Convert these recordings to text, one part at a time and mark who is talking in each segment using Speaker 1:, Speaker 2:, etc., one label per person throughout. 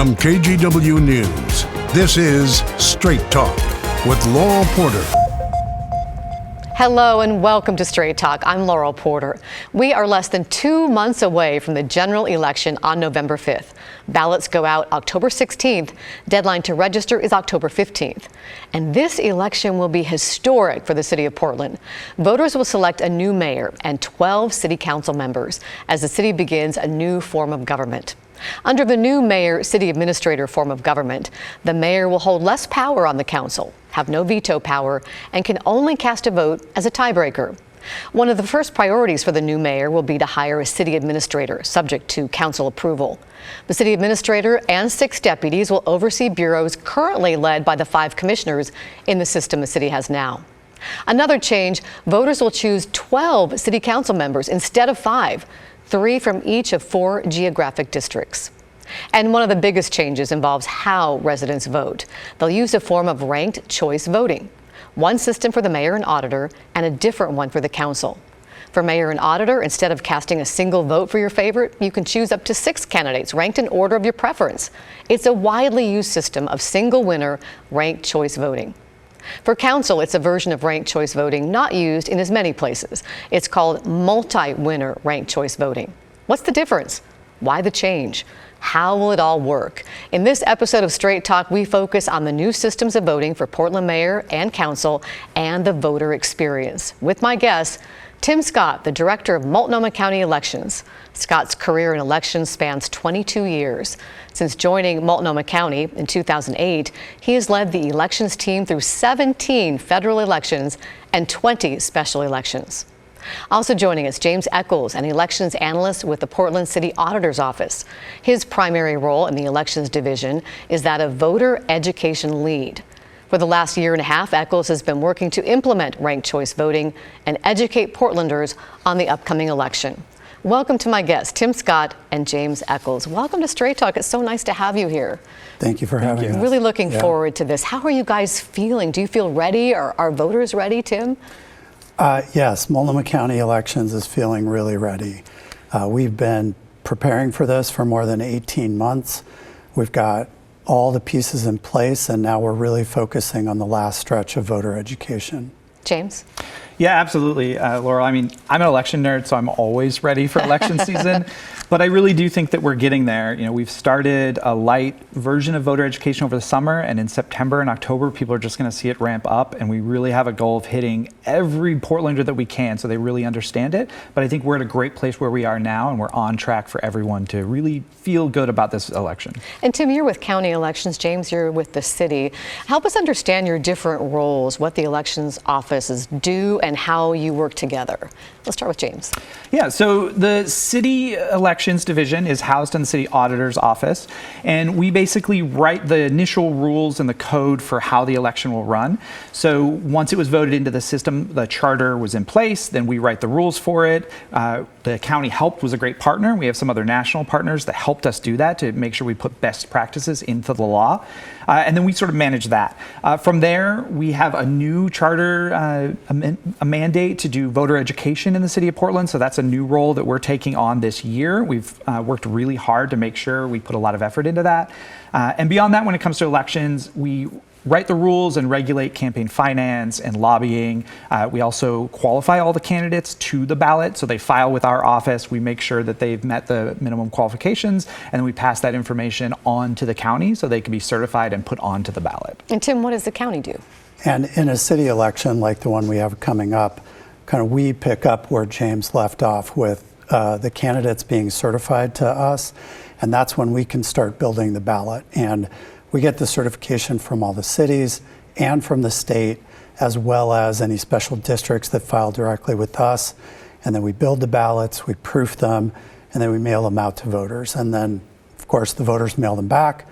Speaker 1: From KGW News, this is Straight Talk with Laurel Porter.
Speaker 2: Hello and welcome to Straight Talk. I'm Laurel Porter. We are less than 2 months away from the general election on November 5th. Ballots go out October 16th. Deadline to register is October 15th. And this election will be historic for the city of Portland. Voters will select a new mayor and 12 city council members as the city begins a new form of government. Under the new mayor-city administrator form of government, the mayor will hold less power on the council, have no veto power, and can only cast a vote as a tiebreaker. One of the first priorities for the new mayor will be to hire a city administrator, subject to council approval. The city administrator and 6 deputies will oversee bureaus currently led by the 5 commissioners in the system the city has now. Another change, voters will choose 12 city council members instead of 5. 3 from each of 4 geographic districts. And one of the biggest changes involves how residents vote. They'll use a form of ranked choice voting. One system for the mayor and auditor and a different one for the council. For mayor and auditor, instead of casting a single vote for your favorite, you can choose up to 6 candidates ranked in order of your preference. It's a widely used system of single winner ranked choice voting. For council, it's a version of ranked choice voting not used in as many places. It's called multi-winner ranked choice voting. What's the difference? Why the change? How will it all work? In this episode of Straight Talk, we focus on the new systems of voting for Portland mayor and council and the voter experience. With my guests, Tim Scott, the director of Multnomah County Elections. Scott's career in elections spans 22 years. Since joining Multnomah County in 2008, he has led the elections team through 17 federal elections and 20 special elections. Also joining us, James Eccles, an elections analyst with the Portland City Auditor's Office. His primary role in the elections division is that of voter education lead. For the last year and a half, Eccles has been working to implement ranked choice voting and educate Portlanders on the upcoming election. Welcome to my guests, Tim Scott and James Eccles. Welcome to Straight Talk. It's so nice to have you here.
Speaker 3: Thank you for having us.
Speaker 2: Really looking forward to this. How are you guys feeling? Do you feel ready? Are voters ready, Tim?
Speaker 3: Yes, Multnomah County Elections is feeling really ready. We've been preparing for this for more than 18 months. We've got all the pieces in place, and now we're really focusing on the last stretch of voter education.
Speaker 2: James?
Speaker 4: Yeah, absolutely, Laura. I mean, I'm an election nerd, so I'm always ready for election season. But I really do think that we're getting there. You know, we've started a light version of voter education over the summer, and in September and October, people are just going to see it ramp up. And we really have a goal of hitting every Portlander that we can so they really understand it. But I think we're at a great place where we are now, and we're on track for everyone to really feel good about this election.
Speaker 2: And Tim, you're with county elections. James, you're with the city. Help us understand your different roles, what the elections offices do, and how you work together. Let's start with James.
Speaker 4: Yeah, so the city elections division is housed in the city auditor's office, and we basically write the initial rules and the code for how the election will run. So once it was voted into the system, the charter was in place, then we write the rules for it. The county help was a great partner. We have some other national partners that helped us do that to make sure we put best practices into the law. And then we sort of manage that. From there, we have a new charter, a mandate to do voter education in the city of Portland. So that's a new role that we're taking on this year. We've worked really hard to make sure we put a lot of effort into that. And beyond that, when it comes to elections, we write the rules and regulate campaign finance and lobbying. We also qualify all the candidates to the ballot. So they file with our office. We make sure that they've met the minimum qualifications, and then we pass that information on to the county so they can be certified and put onto the ballot.
Speaker 2: And Tim, what does the county do?
Speaker 3: And in a city election like the one we have coming up, kind of we pick up where James left off with the candidates being certified to us, and that's when we can start building the ballot. And we get the certification from all the cities and from the state, as well as any special districts that file directly with us. And then we build the ballots, we proof them, and then we mail them out to voters. And then, of course, the voters mail them back.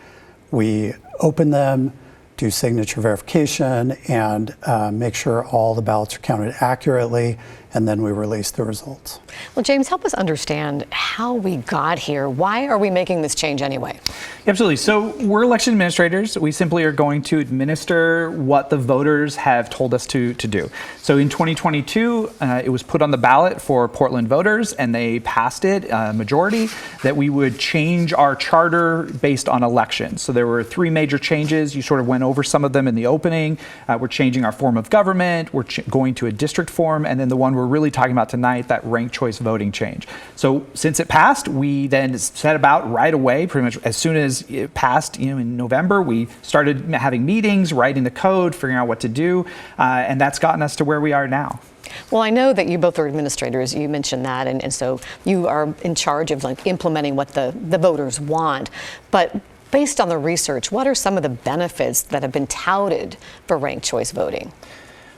Speaker 3: We open them, do signature verification, and make sure all the ballots are counted accurately. and then we release the results.
Speaker 2: Well, James, help us understand how we got here. Why are we making this change anyway?
Speaker 4: Absolutely. So we're election administrators. We simply are going to administer what the voters have told us to do. So in 2022, it was put on the ballot for Portland voters, and they passed it, a majority, that we would change our charter based on elections. So there were three major changes. You sort of went over some of them in the opening. We're changing our form of government. We're going to a district form. And then the one we're really talking about tonight, that ranked choice voting change. So since it passed, we then set about right away, pretty much as soon as it passed, in November, we started having meetings, writing the code, figuring out what to do. And that's gotten us to where we are now.
Speaker 2: Well, I know that you both are administrators. You mentioned that. And so you are in charge of implementing what the voters want. But based on the research, what are some of the benefits that have been touted for ranked choice voting?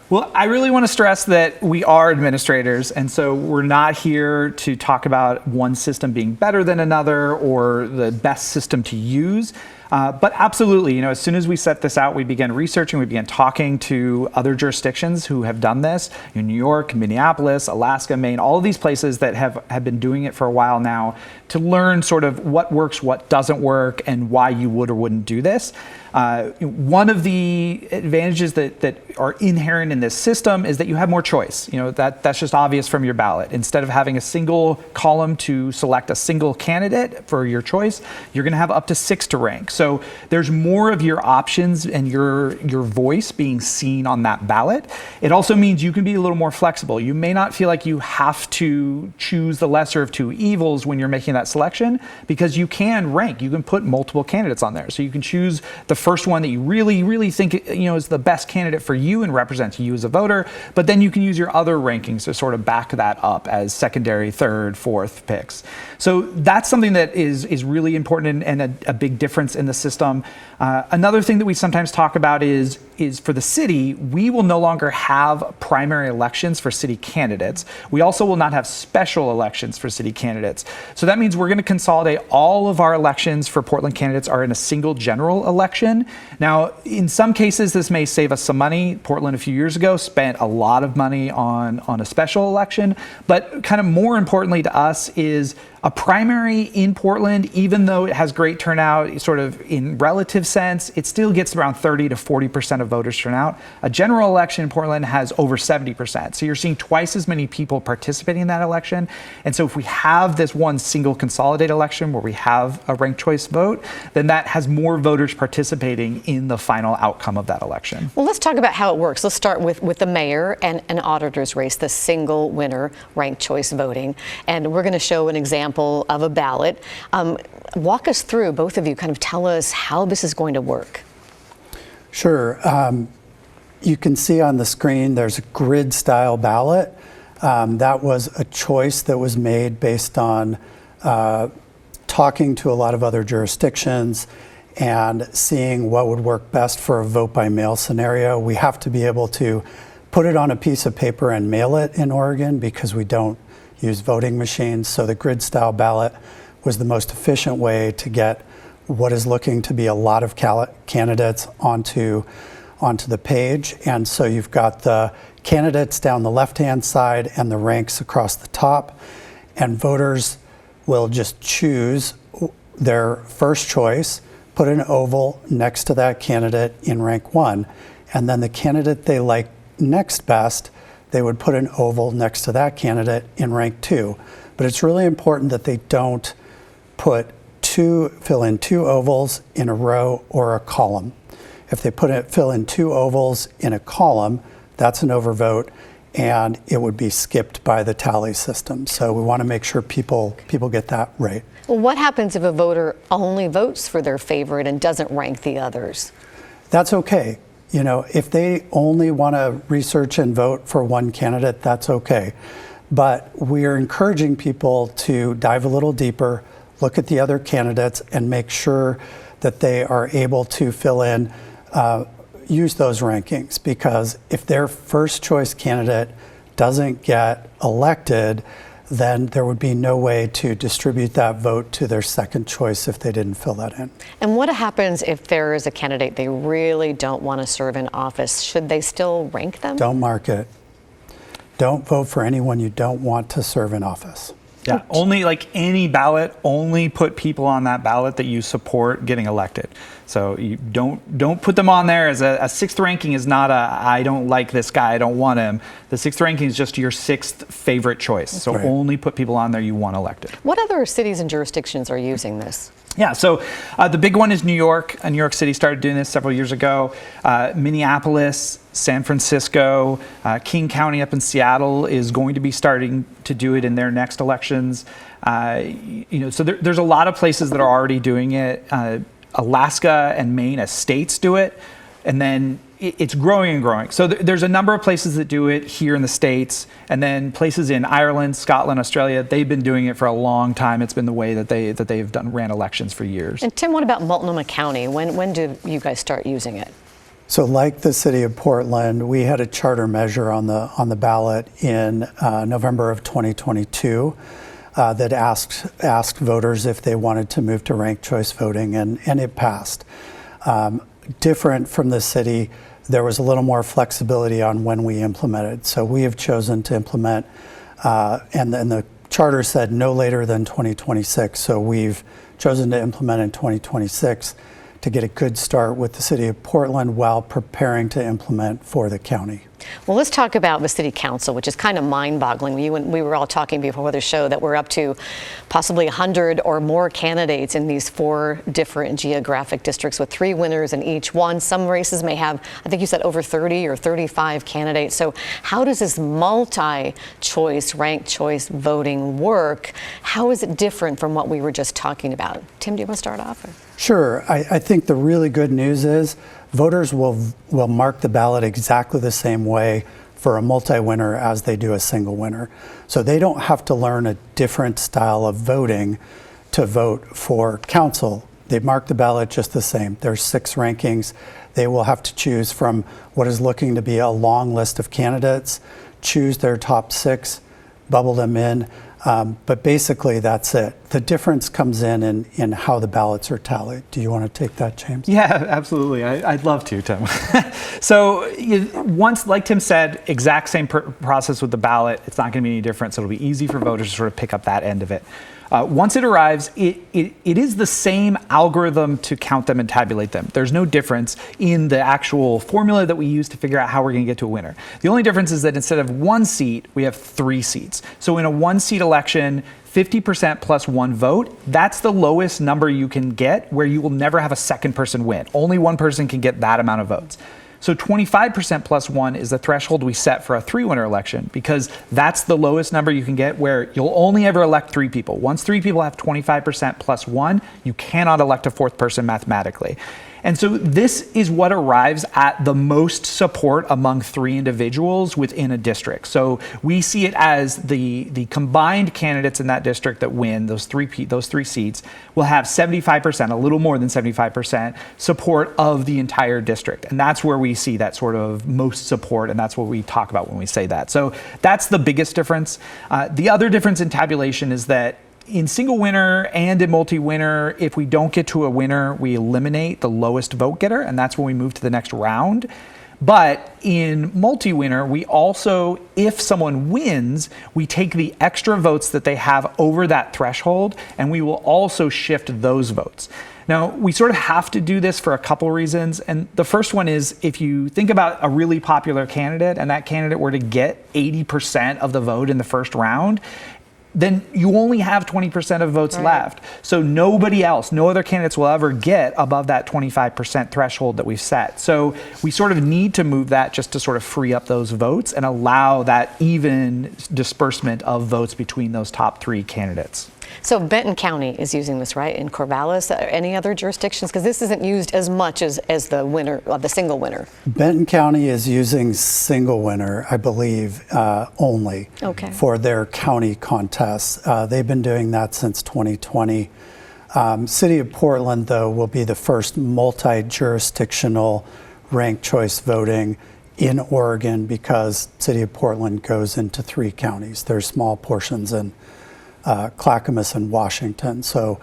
Speaker 4: Well, I really want to stress that we are administrators, and so we're not here to talk about one system being better than another or the best system to use. But absolutely, as soon as we set this out, we began researching, we began talking to other jurisdictions who have done this, in New York, Minneapolis, Alaska, Maine, all of these places that have been doing it for a while now, to learn sort of what works, what doesn't work, and why you would or wouldn't do this. One of the advantages that are inherent in this system is that you have more choice. That's just obvious from your ballot. Instead of having a single column to select a single candidate for your choice, you're going to have up to 6 to rank. So there's more of your options and your voice being seen on that ballot. It also means you can be a little more flexible. You may not feel like you have to choose the lesser of two evils when you're making that selection, because you can rank. You can put multiple candidates on there. So you can choose the first one that you really, really think is the best candidate for you and represents you as a voter, but then you can use your other rankings to sort of back that up as secondary, third, fourth picks. So that's something that is really important and a big difference in the system. Another thing that we sometimes talk about is for the city, we will no longer have primary elections for city candidates. We also will not have special elections for city candidates. So that means we're going to consolidate all of our elections for Portland candidates are in a single general election. Now, in some cases, this may save us some money. Portland a few years ago spent a lot of money on a special election, but kind of more importantly to us is a primary in Portland, even though it has great turnout, sort of in relative sense, it still gets around 30 to 40% of voters turnout. A general election in Portland has over 70%. So you're seeing twice as many people participating in that election. And so if we have this one single consolidated election where we have a ranked choice vote, then that has more voters participating in the final outcome of that election.
Speaker 2: Well, let's talk about how it works. Let's start with the mayor and an auditor's race, the single winner ranked choice voting. And we're going to show an example of a ballot. Walk us through, both of you, kind of tell us how this is going to work.
Speaker 3: Sure. You can see on the screen there's a grid style ballot. That was a choice that was made based on talking to a lot of other jurisdictions and seeing what would work best for a vote by mail scenario. We have to be able to put it on a piece of paper and mail it in Oregon because we don't use voting machines. So the grid style ballot was the most efficient way to get what is looking to be a lot of candidates onto the page. And so you've got the candidates down the left-hand side and the ranks across the top. And voters will just choose their first choice, put an oval next to that candidate in rank 1. And then the candidate they like next best, they would put an oval next to that candidate in rank 2. But it's really important that they don't fill in 2 ovals in a row or a column. If they fill in 2 ovals in a column, that's an overvote, and it would be skipped by the tally system. So we want to make sure people get that right.
Speaker 2: Well, what happens if a voter only votes for their favorite and doesn't rank the others?
Speaker 3: That's okay. If they only want to research and vote for one candidate, that's okay. But we're encouraging people to dive a little deeper, look at the other candidates, and make sure that they are able to fill in, use those rankings. Because if their first choice candidate doesn't get elected, then there would be no way to distribute that vote to their second choice if they didn't fill that in.
Speaker 2: And what happens if there is a candidate they really don't want to serve in office? Should they still rank them?
Speaker 3: Don't mark it. don't vote for anyone you don't want to serve in office.
Speaker 4: Yeah, only like any ballot, only put people on that ballot that you support getting elected. So you don't put them on there as a sixth ranking is not I don't like this guy, I don't want him. The sixth ranking is just your sixth favorite choice. So
Speaker 3: right.
Speaker 4: Only put people on there you want elected.
Speaker 2: What other cities and jurisdictions are using this?
Speaker 4: Yeah, so the big one is New York. New York City started doing this several years ago. Minneapolis, San Francisco, King County up in Seattle is going to be starting to do it in their next elections. So there's a lot of places that are already doing it. Alaska and Maine as states do it, and then it's growing and growing. So there's a number of places that do it here in the States, and then places in Ireland, Scotland, Australia, they've been doing it for a long time. It's been the way that they've ran elections for years.
Speaker 2: And Tim, what about Multnomah County? When do you guys start using it?
Speaker 3: So like the city of Portland, we had a charter measure on the ballot in November of 2022 that asked voters if they wanted to move to ranked choice voting, and it passed. Different from the city, there was a little more flexibility on when we implemented. So we have chosen to implement, and then the charter said no later than 2026. So we've chosen to implement in 2026 to get a good start with the city of Portland while preparing to implement for the county.
Speaker 2: Well, let's talk about the city council, which is kind of mind-boggling. We were all talking before the show that we're up to possibly 100 or more candidates in these 4 different geographic districts with 3 winners in each one. Some races may have, I think you said, over 30 or 35 candidates. So how does this multi-choice, ranked choice voting work? How is it different from what we were just talking about? Tim, do you want to start off?
Speaker 3: Sure. I think the really good news is voters will mark the ballot exactly the same way for a multi-winner as they do a single winner. So they don't have to learn a different style of voting to vote for council. They mark the ballot just the same. There's 6 rankings. They will have to choose from what is looking to be a long list of candidates, choose their top 6, bubble them in. But basically, that's it. The difference comes in how the ballots are tallied. Do you want to take that, James?
Speaker 4: Yeah, absolutely. I'd love to, Tim. So once, like Tim said, exact same process with the ballot. It's not going to be any different, so it'll be easy for voters to sort of pick up that end of it. Once it arrives, it is the same algorithm to count them and tabulate them. There's no difference in the actual formula that we use to figure out how we're going to get to a winner. The only difference is that instead of 1 seat, we have 3 seats. So in a 1-seat election, 50% plus 1 vote, that's the lowest number you can get where you will never have a second person win. Only one person can get that amount of votes. So 25% plus 1 is the threshold we set for a 3-winner election, because that's the lowest number you can get where you'll only ever elect 3 people. Once 3 people have 25% plus 1, you cannot elect a 4th person mathematically. And so this is what arrives at the most support among 3 individuals within a district. So we see it as the combined candidates in that district that win those 3 seats will have 75%, a little more than 75% support of the entire district. And that's where we see that sort of most support, and that's what we talk about when we say that. So that's the biggest difference. The other difference in tabulation is that in single winner and in multi-winner, if we don't get to a winner, we eliminate the lowest vote getter, and that's when we move to the next round. But in multi-winner, we also, if someone wins, we take the extra votes that they have over that threshold, and we will also shift those votes. Now, we sort of have to do this for a couple reasons. And the first one is, if you think about a really popular candidate and that candidate were to get 80% of the vote in the first round, then you only have 20% of votes left. So nobody else, no other candidates will ever get above that 25% threshold that we've set. So we sort of need to move that just to sort of free up those votes and allow that even disbursement of votes between those top 3 candidates.
Speaker 2: So Benton County is using this, right? In Corvallis, any other jurisdictions? Because this isn't used as much as the winner, the single winner.
Speaker 3: Benton County is using single winner, I believe, only for their county contests. They've been doing that since 2020. City of Portland, though, will be the first multi-jurisdictional ranked choice voting in Oregon, because City of Portland goes into 3 counties. There's small portions in Clackamas and Washington. So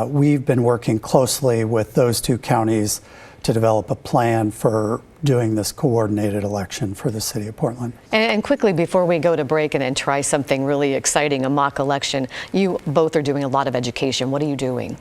Speaker 3: we've been working closely with those 2 counties to develop a plan for doing this coordinated election for the city of Portland.
Speaker 2: And quickly, before we go to break and try something really exciting, a mock election, you both are doing a lot of education. What are you doing?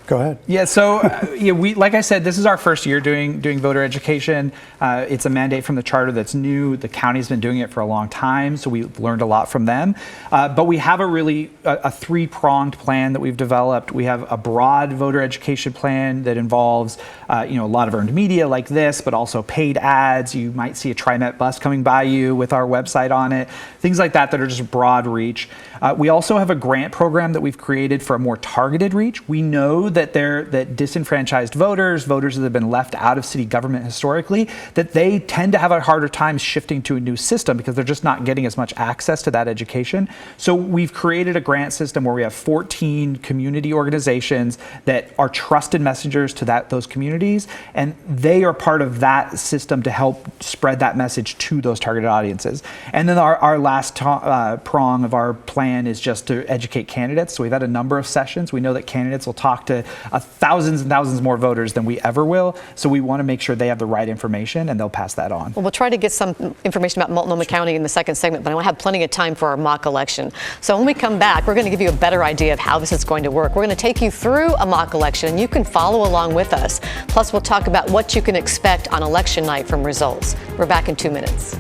Speaker 3: Go ahead.
Speaker 4: Yeah, so we, like I said, this is our first year doing voter education. It's a mandate from the charter that's new. The county's been doing it for a long time, so we learned a lot from them. But we have a three-pronged plan that we've developed. We have a broad voter education plan that involves a lot of earned media like this, but also paid ads. You might see a TriMet bus coming by you with our website on it, things like that are just broad reach. We also have a grant program that we've created for a more targeted reach. We know that disenfranchised voters that have been left out of city government historically, that they tend to have a harder time shifting to a new system because they're just not getting as much access to that education. So we've created a grant system where we have 14 community organizations that are trusted messengers to those communities, and they are part of that system to help spread that message to those targeted audiences. And then our last prong of our plan is just to educate candidates. So we've had a number of sessions. We know that candidates will talk to thousands and thousands more voters than we ever will. So we want to make sure they have the right information and they'll pass that on.
Speaker 2: Well, we'll try to get some information about Multnomah County in the second segment, but I want to have plenty of time for our mock election. So when we come back, we're going to give you a better idea of how this is going to work. We're going to take you through a mock election and you can follow along with us. Plus, we'll talk about what you can expect on election night from results. We're back in 2 minutes.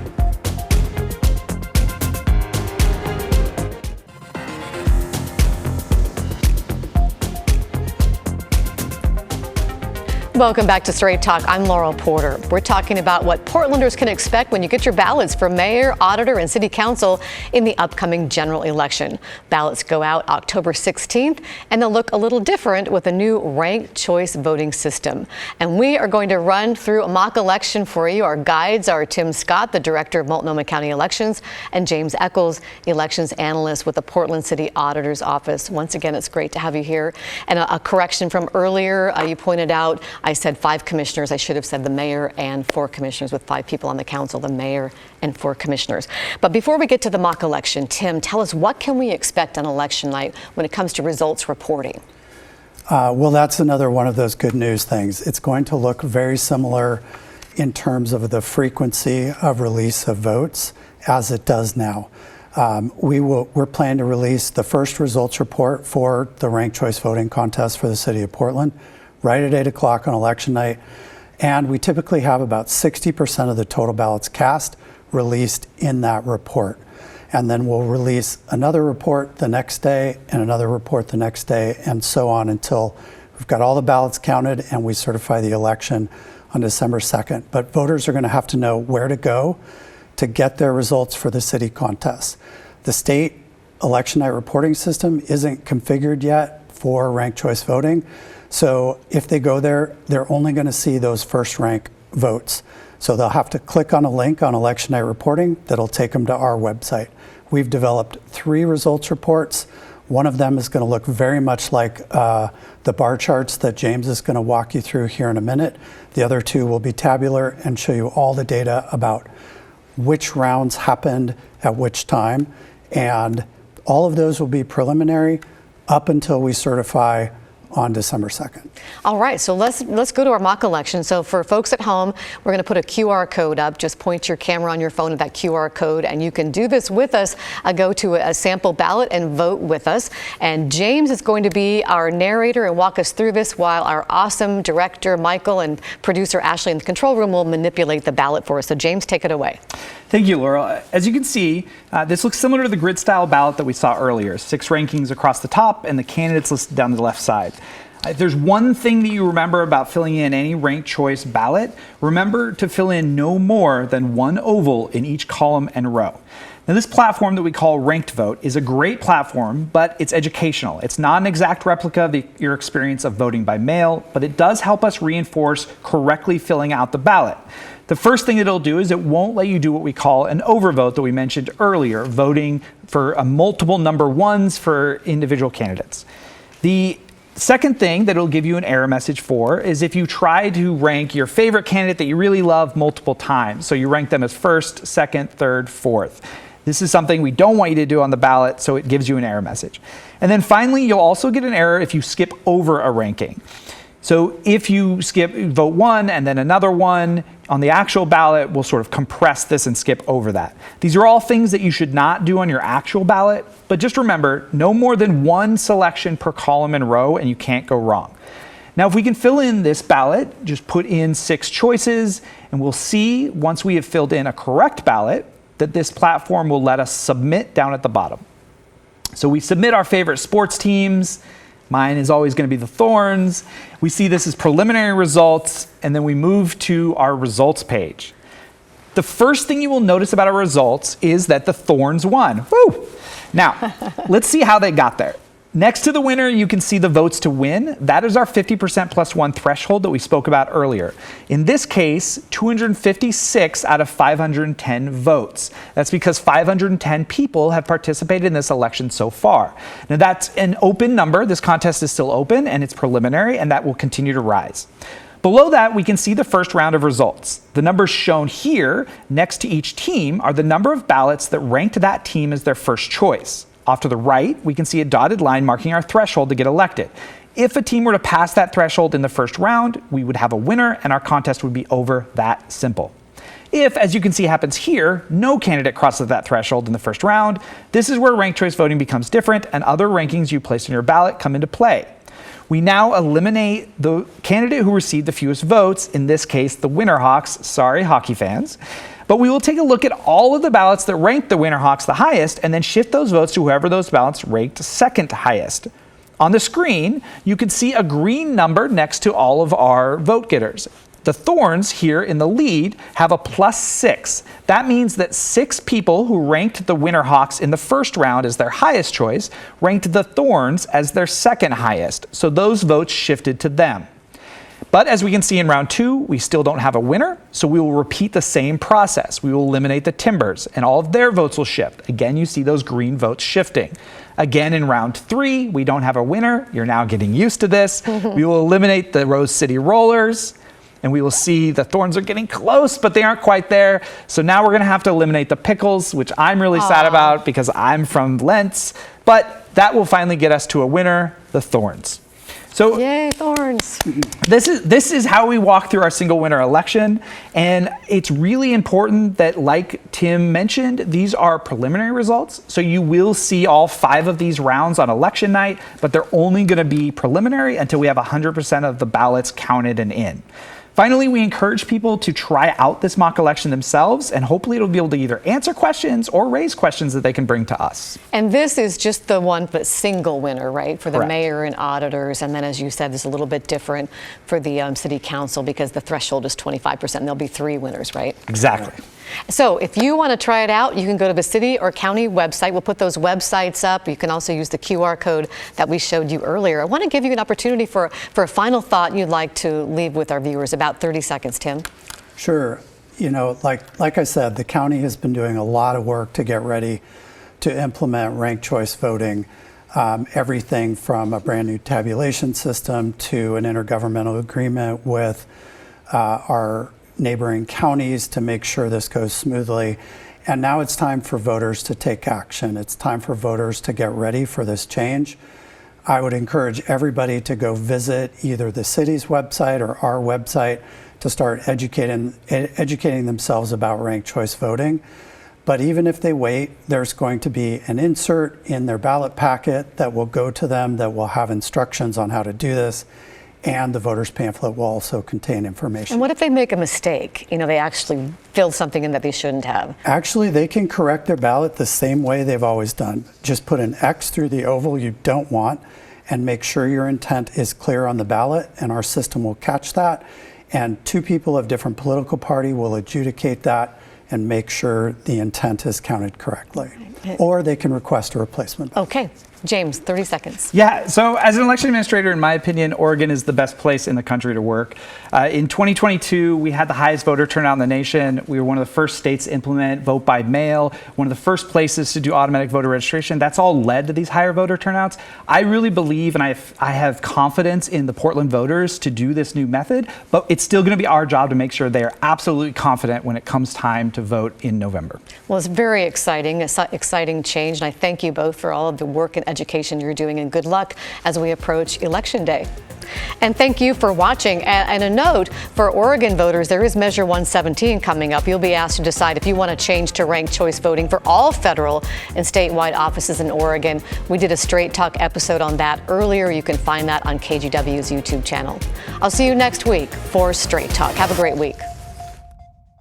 Speaker 2: Welcome back to Straight Talk. I'm Laurel Porter. We're talking about what Portlanders can expect when you get your ballots for mayor, auditor, and city council in the upcoming general election. Ballots go out October 16th, and they'll look a little different with a new ranked choice voting system. And we are going to run through a mock election for you. Our guides are Tim Scott, the director of Multnomah County Elections, and James Eccles, elections analyst with the Portland City Auditor's Office. Once again, it's great to have you here. And a correction from earlier, you pointed out, I said 5 commissioners. I should have said the mayor and 4 commissioners with 5 people on the council, the mayor and 4 commissioners. But before we get to the mock election, Tim, tell us, what can we expect on election night when it comes to results reporting?
Speaker 3: Well, that's another one of those good news things. It's going to look very similar in terms of the frequency of release of votes as it does now. We're planning to release the first results report for the ranked choice voting contest for the city of Portland right at 8 o'clock on election night. And we typically have about 60% of the total ballots cast released in that report. And then we'll release another report the next day and another report the next day and so on until we've got all the ballots counted and we certify the election on December 2nd. But voters are going to have to know where to go to get their results for the city contest. The state election night reporting system isn't configured yet for ranked choice voting. So if they go there, they're only going to see those first rank votes. So they'll have to click on a link on election night reporting that'll take them to our website. We've developed 3 results reports. One of them is going to look very much like the bar charts that James is going to walk you through here in a minute. The other 2 will be tabular and show you all the data about which rounds happened at which time. And all of those will be preliminary up until we certify on December 2nd.
Speaker 2: All right, so let's go to our mock election. So for folks at home, we're going to put a QR code up. Just point your camera on your phone at that QR code, and you can do this with us. Go to a sample ballot and vote with us. And James is going to be our narrator and walk us through this while our awesome director, Michael, and producer, Ashley, in the control room will manipulate the ballot for us. So James, take it away.
Speaker 4: Thank you, Laurel. As you can see, this looks similar to the grid-style ballot that we saw earlier. 6 rankings across the top and the candidates listed down the left side. If there's one thing that you remember about filling in any ranked choice ballot, remember to fill in no more than 1 oval in each column and row. Now, this platform that we call Ranked Vote is a great platform, but it's educational. It's not an exact replica of your experience of voting by mail, but it does help us reinforce correctly filling out the ballot. The first thing it'll do is it won't let you do what we call an overvote that we mentioned earlier, voting for a multiple number ones for individual candidates. The second thing that it'll give you an error message for is if you try to rank your favorite candidate that you really love multiple times. So you rank them as first, second, third, fourth. This is something we don't want you to do on the ballot, so it gives you an error message. And then finally, you'll also get an error if you skip over a ranking. So if you vote one and then another one on the actual ballot, we'll sort of compress this and skip over that. These are all things that you should not do on your actual ballot, but just remember, no more than one selection per column and row, and you can't go wrong. Now, if we can fill in this ballot, just put in 6 choices, and we'll see once we have filled in a correct ballot that this platform will let us submit down at the bottom. So we submit our favorite sports teams. Mine is always going to be the Thorns. We see this as preliminary results, and then we move to our results page. The first thing you will notice about our results is that the Thorns won. Woo! Now, let's see how they got there. Next to the winner, you can see the votes to win. That is our 50% plus 1 threshold that we spoke about earlier. In this case, 256 out of 510 votes. That's because 510 people have participated in this election so far. Now, that's an open number. This contest is still open, and it's preliminary, and that will continue to rise. Below that, we can see the first round of results. The numbers shown here next to each team are the number of ballots that ranked that team as their first choice. Off to the right, we can see a dotted line marking our threshold to get elected. If a team were to pass that threshold in the first round, we would have a winner and our contest would be over. That simple. If, as you can see happens here, no candidate crosses that threshold in the first round, this is where ranked choice voting becomes different and other rankings you placed on your ballot come into play. We now eliminate the candidate who received the fewest votes, in this case, the Winterhawks. Sorry, hockey fans. But we will take a look at all of the ballots that ranked the Winterhawks the highest and then shift those votes to whoever those ballots ranked second highest. On the screen, you can see a green number next to all of our vote getters. The Thorns here in the lead have a +6. That means that 6 people who ranked the Winterhawks in the first round as their highest choice ranked the Thorns as their second highest. So those votes shifted to them. But as we can see in round 2, we still don't have a winner, so we will repeat the same process. We will eliminate the Timbers, and all of their votes will shift. Again, you see those green votes shifting. Again, in round 3, we don't have a winner. You're now getting used to this. We will eliminate the Rose City Rollers, and we will see the Thorns are getting close, but they aren't quite there. So now we're going to have to eliminate the Pickles, which I'm really sad about because I'm from Lentz. But that will finally get us to a winner, the Thorns. So
Speaker 2: yay, Thorns.
Speaker 4: This is how we walk through our single winner election. And it's really important that, like Tim mentioned, these are preliminary results. So you will see all 5 of these rounds on election night, but they're only going to be preliminary until we have 100% of the ballots counted and in. Finally, we encourage people to try out this mock election themselves, and hopefully it'll be able to either answer questions or raise questions that they can bring to us.
Speaker 2: And this is just the one, but single winner, right? For the
Speaker 4: Correct.
Speaker 2: mayor and auditors. And then, as you said, it's a little bit different for the city council because the threshold is 25%. And there'll be 3 winners, right?
Speaker 4: Exactly.
Speaker 2: So if you want to try it out, you can go to the city or county website. We'll put those websites up. You can also use the QR code that we showed you earlier. I want to give you an opportunity for a final thought you'd like to leave with our viewers. About 30 seconds, Tim.
Speaker 3: Sure. You know, like I said, the county has been doing a lot of work to get ready to implement ranked choice voting. Everything from a brand new tabulation system to an intergovernmental agreement with our neighboring counties to make sure this goes smoothly. And now it's time for voters to take action. It's time for voters to get ready for this change. I would encourage everybody to go visit either the city's website or our website to start educating themselves about ranked choice voting. But even if they wait, there's going to be an insert in their ballot packet that will go to them that will have instructions on how to do this. And the voter's pamphlet will also contain information.
Speaker 2: And what if they make a mistake? You know, they actually filled something in that they shouldn't have.
Speaker 3: Actually, they can correct their ballot the same way they've always done. Just put an X through the oval you don't want and make sure your intent is clear on the ballot, and our system will catch that. And 2 people of different political party will adjudicate that and make sure the intent is counted correctly. Or they can request a replacement.
Speaker 2: Okay. James, 30 seconds.
Speaker 4: Yeah, so as an election administrator, in my opinion, Oregon is the best place in the country to work. In 2022, we had the highest voter turnout in the nation. We were one of the first states to implement vote by mail, one of the first places to do automatic voter registration. That's all led to these higher voter turnouts. I really believe and I have confidence in the Portland voters to do this new method, but it's still going to be our job to make sure they are absolutely confident when it comes time to vote in November.
Speaker 2: Well, it's very exciting, exciting change, and I thank you both for all of the work and important education you're doing, and good luck as we approach Election Day. And thank you for watching. And a note for Oregon voters, there is Measure 117 coming up. You'll be asked to decide if you want to change to ranked choice voting for all federal and statewide offices in Oregon. We did a Straight Talk episode on that earlier. You can find that on KGW's YouTube channel. I'll see you next week for Straight Talk. Have a great week.